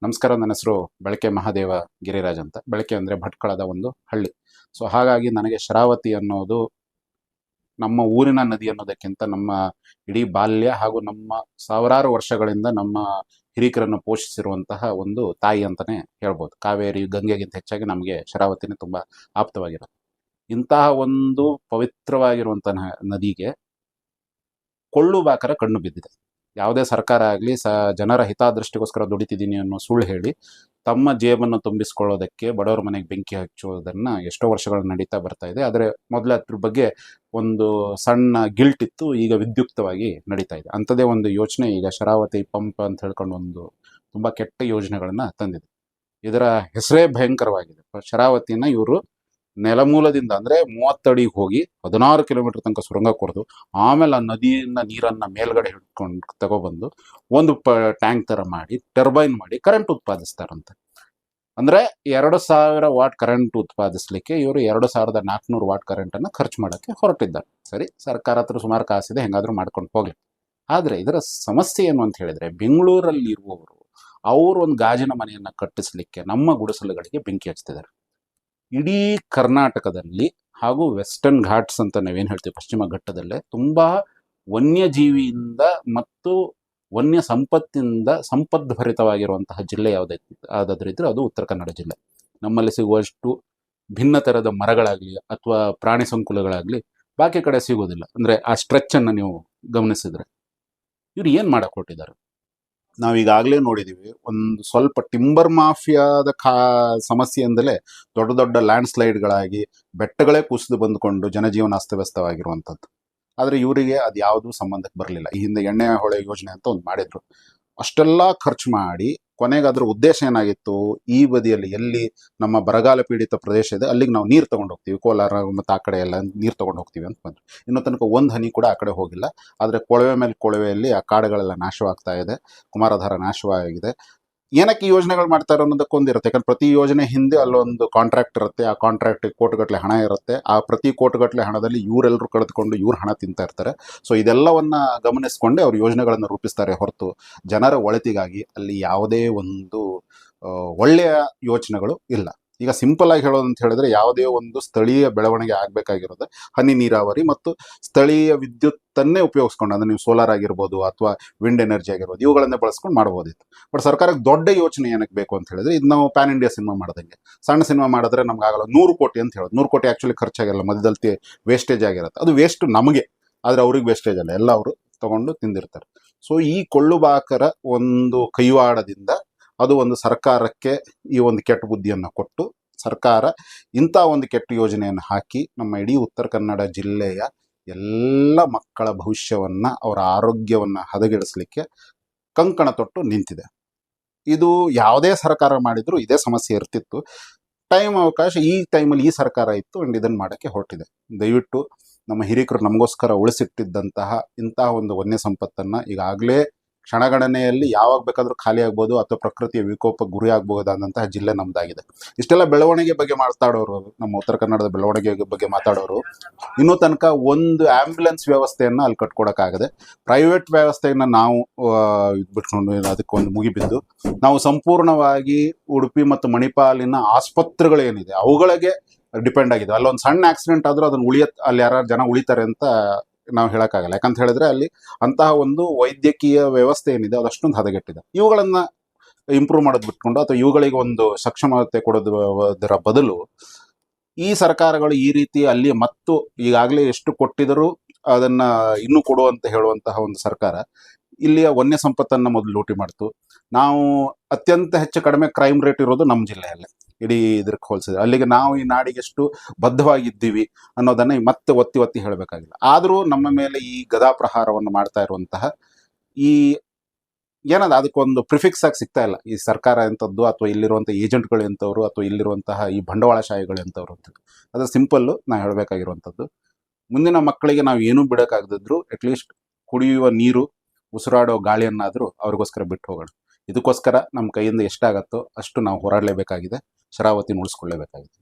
ನಮಸ್ಕಾರ. ನನ್ನ ಹೆಸರು ಬೆಳಕೆ ಮಹಾದೇವ ಗಿರಿರಾಜ್ ಅಂತ. ಬೆಳಕೆ ಅಂದರೆ ಭಟ್ಕಳದ ಒಂದು ಹಳ್ಳಿ. ಸೊ ಹಾಗಾಗಿ ನನಗೆ ಶರಾವತಿ ಅನ್ನೋದು ನಮ್ಮ ಊರಿನ ನದಿ ಅನ್ನೋದಕ್ಕಿಂತ ನಮ್ಮ ಇಡೀ ಬಾಲ್ಯ ಹಾಗೂ ನಮ್ಮ ಸಾವಿರಾರು ವರ್ಷಗಳಿಂದ ನಮ್ಮ ಹಿರೀಕರನ್ನು ಪೋಷಿಸಿರುವಂತಹ ಒಂದು ತಾಯಿ ಅಂತಲೇ ಹೇಳ್ಬೋದು. ಕಾವೇರಿ ಗಂಗೆಗಿಂತ ಹೆಚ್ಚಾಗಿ ನಮಗೆ ಶರಾವತಿನೇ ತುಂಬ ಆಪ್ತವಾಗಿರೋದು. ಇಂತಹ ಒಂದು ಪವಿತ್ರವಾಗಿರುವಂತಹ ನದಿಗೆ ಕೊಳ್ಳು ಬಾಕರ ಕಣ್ಣು ಬಿದ್ದಿದೆ. ಯಾವುದೇ ಸರ್ಕಾರ ಆಗಲಿ ಜನರ ಹಿತಾದೃಷ್ಟಿಗೋಸ್ಕರ ದುಡಿತಿದ್ದೀನಿ ಅನ್ನೋ ಸುಳ್ಳು ಹೇಳಿ ತಮ್ಮ ಜೇಬನ್ನು ತುಂಬಿಸ್ಕೊಳ್ಳೋದಕ್ಕೆ ಬಡವರ ಮನೆಗೆ ಬೆಂಕಿ ಹಚ್ಚೋದನ್ನು ಎಷ್ಟೋ ವರ್ಷಗಳು ನಡೀತಾ ಬರ್ತಾ ಇದೆ. ಆದರೆ ಮೊದಲೇ ಅದ್ರ ಬಗ್ಗೆ ಒಂದು ಸಣ್ಣ ಗಿಲ್ಟ್ ಇತ್ತು, ಈಗ ವಿದ್ಯುಕ್ತವಾಗಿ ನಡೀತಾ ಇದೆ. ಅಂಥದ್ದೇ ಒಂದು ಯೋಚನೆ ಈಗ ಶರಾವತಿ ಪಂಪ್ ಅಂತ ಹೇಳ್ಕೊಂಡು ಒಂದು ತುಂಬ ಕೆಟ್ಟ ಯೋಜನೆಗಳನ್ನು ತಂದಿದೆ. ಇದರ ಹೆಸರೇ ಭಯಂಕರವಾಗಿದೆ. ಶರಾವತಿನ ಇವರು ನೆಲಮೂಲದಿಂದ ಅಂದರೆ 30 ಅಡಿಗೆ ಹೋಗಿ 16 ಕಿಲೋಮೀಟರ್ ತನಕ ಸುರಂಗ ಕೊರೆದು ಆಮೇಲೆ ಆ ನದಿಯಿಂದ ನೀರನ್ನು ಮೇಲ್ಗಡೆ ಹಿಡ್ಕೊಂಡು ತಗೊಬಂದು ಒಂದು ಟ್ಯಾಂಕ್ ಥರ ಮಾಡಿ ಟರ್ಬೈನ್ ಮಾಡಿ ಕರೆಂಟ್ ಉತ್ಪಾದಿಸ್ತಾರಂತೆ. ಅಂದರೆ 2000 ವಾಟ್ ಕರೆಂಟ್ ಉತ್ಪಾದಿಸಲಿಕ್ಕೆ ಇವರು 2400 ವಾಟ್ ಕರೆಂಟನ್ನು ಖರ್ಚು ಮಾಡೋಕ್ಕೆ ಹೊರಟಿದ್ದಾರೆ. ಸರಿ, ಸರ್ಕಾರ ಹತ್ರ ಸುಮಾರು ಕಾಸಿದೆ, ಹೆಂಗಾದರೂ ಮಾಡ್ಕೊಂಡು ಹೋಗಲಿ. ಆದರೆ ಇದರ ಸಮಸ್ಯೆ ಏನು ಅಂತ ಹೇಳಿದರೆ, ಬೆಂಗಳೂರಲ್ಲಿ ಇರುವವರು ಅವರು ಒಂದು ಗಾಜಿನ ಮನೆಯನ್ನು ಕಟ್ಟಿಸಲಿಕ್ಕೆ ನಮ್ಮ ಗುಡಿಸಲುಗಳಿಗೆ ಬೆಂಕಿ ಹಚ್ತಿದ್ದಾರೆ. ಇಡೀ ಕರ್ನಾಟಕದಲ್ಲಿ ಹಾಗೂ ವೆಸ್ಟರ್ನ್ ಘಾಟ್ಸ್ ಅಂತ ನಾವೇನು ಹೇಳ್ತೀವಿ, ಪಶ್ಚಿಮ ಘಟ್ಟದಲ್ಲೇ ತುಂಬ ವನ್ಯಜೀವಿಯಿಂದ ಮತ್ತು ವನ್ಯ ಸಂಪತ್ತಿಂದ ಸಂಪದ್ಭರಿತವಾಗಿರುವಂತಹ ಜಿಲ್ಲೆ ಯಾವುದಾದ್ರಿದ್ರೆ ಅದು ಉತ್ತರ ಕನ್ನಡ ಜಿಲ್ಲೆ. ನಮ್ಮಲ್ಲಿ ಸಿಗುವಷ್ಟು ಭಿನ್ನ ಥರದ ಮರಗಳಾಗಲಿ ಅಥವಾ ಪ್ರಾಣಿ ಸಂಕುಲಗಳಾಗಲಿ ಬಾಕಿ ಕಡೆ ಸಿಗೋದಿಲ್ಲ. ಅಂದರೆ ಆ ಸ್ಟ್ರೆಚ್ಚನ್ನು ನೀವು ಗಮನಿಸಿದರೆ ಇವ್ರು ಏನು ಮಾಡಕ್ಕೆ ಹೊರಟಿದ್ದಾರೆ ನಾವು ಈಗಾಗಲೇ ನೋಡಿದ್ದೀವಿ. ಒಂದು ಸ್ವಲ್ಪ ಟಿಂಬರ್ ಮಾಫಿಯಾದ ಸಮಸ್ಯೆಯಿಂದಲೇ ದೊಡ್ಡ ದೊಡ್ಡ ಲ್ಯಾಂಡ್ ಸ್ಲೈಡ್ಗಳಾಗಿ ಬೆಟ್ಟಗಳೇ ಕುಸಿದು ಬಂದುಕೊಂಡು ಜನಜೀವನ ಅಸ್ತವ್ಯಸ್ತವಾಗಿರುವಂಥದ್ದು. ಆದರೆ ಇವರಿಗೆ ಅದು ಯಾವುದೂ ಸಂಬಂಧಕ್ಕೆ ಬರಲಿಲ್ಲ. ಈ ಹಿಂದೆ ಎಣ್ಣೆ ಹೊಳೆ ಯೋಜನೆ ಅಂತ ಒಂದು ಮಾಡಿದರು. ಅಷ್ಟೆಲ್ಲ ಖರ್ಚು ಮಾಡಿ ಕೊನೆಗೆ ಅದರ ಉದ್ದೇಶ ಏನಾಗಿತ್ತು, ಈ ಬದಿಯಲ್ಲಿ ಎಲ್ಲಿ ನಮ್ಮ ಬರಗಾಲ ಪೀಡಿತ ಪ್ರದೇಶ ಇದೆ ಅಲ್ಲಿಗೆ ನಾವು ನೀರು ತೊಗೊಂಡು ಹೋಗ್ತೀವಿ, ಕೋಲಾರ ಮತ್ತು ಆ ಕಡೆ ಎಲ್ಲ ನೀರು ತೊಗೊಂಡು ಹೋಗ್ತೀವಿ ಅಂತ ಬಂದರು. ಇನ್ನೂ ತನಕ ಒಂದು ಹನಿ ಕೂಡ ಆ ಕಡೆ ಹೋಗಿಲ್ಲ. ಆದರೆ ಕೊಳವೆ ಮೇಲೆ ಕೊಳವೆಯಲ್ಲಿ ಆ ಕಾಡುಗಳೆಲ್ಲ ನಾಶವಾಗ್ತಾ ಇದೆ, ಕುಮಾರಧಾರ ನಾಶವಾಗಿದೆ. ಏನಕ್ಕೆ ಈ ಯೋಜನೆಗಳು ಮಾಡ್ತಾರೆ ಅನ್ನೋದಕ್ಕೊಂದಿರುತ್ತೆ. ಯಾಕಂದ್ರೆ ಪ್ರತಿ ಯೋಜನೆ ಹಿಂದೆ ಅಲ್ಲೊಂದು ಕಾಂಟ್ರಾಕ್ಟ್ ಇರುತ್ತೆ. ಆ ಕಾಂಟ್ರಾಕ್ಟಿಗೆ ಕೋಟಿಗಟ್ಟಲೆ ಹಣ ಇರುತ್ತೆ. ಆ ಪ್ರತಿ ಕೋಟಿಗಟ್ಟಲೆ ಹಣದಲ್ಲಿ ಇವರೆಲ್ಲರೂ ಕಳೆದುಕೊಂಡು ಇವ್ರು ಹಣ ತಿಂತಾ ಇರ್ತಾರೆ. ಸೊ ಇದೆಲ್ಲವನ್ನು ಗಮನಿಸ್ಕೊಂಡೆ ಅವ್ರು ಯೋಜನೆಗಳನ್ನು ರೂಪಿಸ್ತಾರೆ ಹೊರತು ಜನರ ಒಳಿತಿಗಾಗಿ ಅಲ್ಲಿ ಯಾವುದೇ ಒಂದು ಒಳ್ಳೆಯ ಯೋಚನೆಗಳು ಇಲ್ಲ. ಈಗ ಸಿಂಪಲ್ ಆಗಿ ಹೇಳೋದು ಅಂತ ಹೇಳಿದ್ರೆ, ಯಾವುದೇ ಒಂದು ಸ್ಥಳೀಯ ಬೆಳವಣಿಗೆ ಆಗಬೇಕಾಗಿರೋದು ಹನಿ ನೀರಾವರಿ ಮತ್ತು ಸ್ಥಳೀಯ ವಿದ್ಯುತ್ತನ್ನೇ ಉಪಯೋಗಿಸ್ಕೊಂಡು, ಅಂದರೆ ನೀವು ಸೋಲಾರ್ ಆಗಿರ್ಬೋದು ಅಥವಾ ವಿಂಡ್ ಎನರ್ಜಿ ಆಗಿರ್ಬೋದು, ಇವುಗಳನ್ನೇ ಬಳಸ್ಕೊಂಡು ಮಾಡ್ಬೋದಿತ್ತು. ಬಟ್ ಸರ್ಕಾರಕ್ಕೆ ದೊಡ್ಡ ಯೋಚನೆ ಏನಕ್ಕೆ ಬೇಕು ಅಂತ ಹೇಳಿದ್ರೆ, ಇದು ನಾವು ಪ್ಯಾನ್ ಇಂಡಿಯಾ ಸಿನಿಮಾ ಮಾಡ್ದಂಗೆ. ಸಣ್ಣ ಸಿನಿಮಾ ಮಾಡಿದ್ರೆ ನಮ್ಗೆ ಆಗಲ್ಲ. 100 ಕೋಟಿ ಅಂತ ಹೇಳೋದು, 100 ಕೋಟಿ ಆ್ಯಕ್ಚುಲಿ ಖರ್ಚಾಗಿರಲ್ಲ, ಮಧ್ಯದಲ್ಲಿ ವೇಸ್ಟೇಜ್ ಆಗಿರುತ್ತೆ. ಅದು ವೇಸ್ಟ್ ನಮಗೆ, ಆದರೆ ಅವ್ರಿಗೆ ವೇಸ್ಟೇಜ್ ಅಲ್ಲ, ಎಲ್ಲ ಅವರು ತೊಗೊಂಡು ತಿಂದಿರ್ತಾರೆ. ಸೊ ಈ ಕೊಳ್ಳುಬಾಕರ ಒಂದು ಕೈವಾಡದಿಂದ ಅದು ಒಂದು ಸರ್ಕಾರಕ್ಕೆ ಈ ಒಂದು ಕೆಟ್ಟ ಬುದ್ಧಿಯನ್ನು ಕೊಟ್ಟು, ಸರ್ಕಾರ ಇಂಥ ಒಂದು ಕೆಟ್ಟ ಯೋಜನೆಯನ್ನು ಹಾಕಿ ನಮ್ಮ ಇಡೀ ಉತ್ತರ ಕನ್ನಡ ಜಿಲ್ಲೆಯ ಎಲ್ಲ ಮಕ್ಕಳ ಭವಿಷ್ಯವನ್ನು, ಅವರ ಆರೋಗ್ಯವನ್ನು ಹದಗೆಡಿಸಲಿಕ್ಕೆ ಕಂಕಣ ತೊಟ್ಟು ನಿಂತಿದೆ. ಇದು ಯಾವುದೇ ಸರ್ಕಾರ ಮಾಡಿದರೂ ಇದೇ ಸಮಸ್ಯೆ ಇರ್ತಿತ್ತು. ಟೈಮ್ ಅವಕಾಶ ಈ ಟೈಮಲ್ಲಿ ಈ ಸರ್ಕಾರ ಇತ್ತು ಅಂಡ್ ಇದನ್ನು ಮಾಡೋಕ್ಕೆ ಹೊರಟಿದೆ. ದಯವಿಟ್ಟು ನಮ್ಮ ಹಿರೀಕರು ನಮಗೋಸ್ಕರ ಉಳಿಸಿಟ್ಟಿದ್ದಂತಹ ಇಂತಹ ಒಂದು ವನ್ಯ ಸಂಪತ್ತನ್ನು ಈಗಾಗಲೇ ಕ್ಷಣಗಣನೆಯಲ್ಲಿ ಯಾವಾಗ ಬೇಕಾದರೂ ಖಾಲಿ ಆಗ್ಬೋದು ಅಥವಾ ಪ್ರಕೃತಿಯ ವಿಕೋಪಕ್ಕೆ ಗುರಿ ಆಗ್ಬೋದಾದಂತಹ ಜಿಲ್ಲೆ ನಮ್ಮದಾಗಿದೆ. ಇಷ್ಟೆಲ್ಲ ಬೆಳವಣಿಗೆ ಬಗ್ಗೆ ಮಾತಾಡೋರು, ನಮ್ಮ ಉತ್ತರ ಕನ್ನಡದ ಬೆಳವಣಿಗೆ ಬಗ್ಗೆ ಮಾತಾಡೋರು, ಇನ್ನೂ ತನಕ ಒಂದು ಆ್ಯಂಬುಲೆನ್ಸ್ ವ್ಯವಸ್ಥೆಯನ್ನು ಅಲ್ಲಿ ಕಟ್ಕೊಡೋಕ್ಕಾಗದೆ ಪ್ರೈವೇಟ್ ವ್ಯವಸ್ಥೆಯನ್ನು ನಾವು ಬಿಟ್ಕೊಂಡು ಅದಕ್ಕೊಂದು ಮುಗಿಬಿದ್ದು ನಾವು ಸಂಪೂರ್ಣವಾಗಿ ಉಡುಪಿ ಮತ್ತು ಮಣಿಪಾಲಿನ ಆಸ್ಪತ್ರೆಗಳೇನಿದೆ ಅವುಗಳಿಗೆ ಡಿಪೆಂಡ್ ಆಗಿದೆ. ಅಲ್ಲೊಂದು ಸಣ್ಣ ಆಕ್ಸಿಡೆಂಟ್ ಆದರೂ ಅದನ್ನು ಅಲ್ಲಿ ಯಾರು ಜನ ಉಳಿತಾರೆ ಅಂತ ನಾವು ಹೇಳೋಕ್ಕಾಗಲ್ಲ. ಯಾಕಂತ ಹೇಳಿದ್ರೆ ಅಲ್ಲಿ ಅಂತಹ ಒಂದು ವೈದ್ಯಕೀಯ ವ್ಯವಸ್ಥೆ ಏನಿದೆ ಅದಷ್ಟೊಂದು ಹದಗೆಟ್ಟಿದೆ. ಇವುಗಳನ್ನು ಇಂಪ್ರೂವ್ ಮಾಡೋದು ಬಿಟ್ಕೊಂಡು ಅಥವಾ ಇವುಗಳಿಗೆ ಒಂದು ಸಕ್ಷಮತೆ ಕೊಡೋದರ ಬದಲು ಈ ಸರ್ಕಾರಗಳು ಈ ರೀತಿ ಅಲ್ಲಿ ಮತ್ತು ಈಗಾಗಲೇ ಎಷ್ಟು ಕೊಟ್ಟಿದರೂ ಅದನ್ನು ಇನ್ನೂ ಕೊಡುವಂತ ಹೇಳುವಂತಹ ಒಂದು ಸರ್ಕಾರ ಇಲ್ಲಿಯ ವನ್ಯ ಸಂಪತ್ತನ್ನು ಮೊದಲು ಲೂಟಿ ಮಾಡ್ತು. ನಾವು ಅತ್ಯಂತ ಹೆಚ್ಚು ಕಡಿಮೆ ಕ್ರೈಮ್ ರೇಟ್ ಇರೋದು ನಮ್ಮ ಜಿಲ್ಲೆಯಲ್ಲೇ ಇಡೀ ಇದಕ್ಕೆ ಹೋಲಿಸಿದ್ರೆ. ಅಲ್ಲಿಗೆ ನಾವು ಈ ನಾಡಿಗೆ ಎಷ್ಟು ಬದ್ಧವಾಗಿದ್ದೀವಿ ಅನ್ನೋದನ್ನು ಮತ್ತೆ ಒತ್ತಿ ಒತ್ತಿ ಹೇಳಬೇಕಾಗಿಲ್ಲ. ಆದರೂ ನಮ್ಮ ಮೇಲೆ ಈ ಗದಾ ಪ್ರಹಾರವನ್ನು ಮಾಡ್ತಾ ಇರುವಂತಹ ಈ ಏನದ ಅದಕ್ಕೊಂದು ಪ್ರಿಫಿಕ್ಸ್ ಆಗಿ ಸಿಗ್ತಾ ಇಲ್ಲ. ಈ ಸರ್ಕಾರ ಎಂಥದ್ದು ಅಥವಾ ಇಲ್ಲಿರುವಂಥ ಏಜೆಂಟ್ಗಳು ಎಂಥವ್ರು ಅಥವಾ ಇಲ್ಲಿರುವಂತಹ ಈ ಬಂಡವಾಳಶಾಹಿಗಳು ಎಂಥವ್ರು ಅಂತ. ಅದು ಸಿಂಪಲ್ಲು ನಾವು ಹೇಳಬೇಕಾಗಿರುವಂಥದ್ದು. ಮುಂದಿನ ಮಕ್ಕಳಿಗೆ ನಾವು ಏನೂ ಬಿಡೋಕ್ಕಾಗದಿದ್ರು ಅಟ್ಲೀಸ್ಟ್ ಕುಡಿಯುವ ನೀರು, ಉಸಿರಾಡೋ ಗಾಳಿಯನ್ನಾದರೂ ಅವ್ರಿಗೋಸ್ಕರ ಬಿಟ್ಟು ಹೋಗೋಣ. ಇದಕ್ಕೋಸ್ಕರ ನಮ್ಮ ಕೈಯಿಂದ ಎಷ್ಟಾಗತ್ತೋ ಅಷ್ಟು ನಾವು ಹೋರಾಡಲೇಬೇಕಾಗಿದೆ. ಶರಾವತಿನ ಉಳಿಸ್ಕೊಳ್ಳೇಬೇಕಾಗಿದೆ.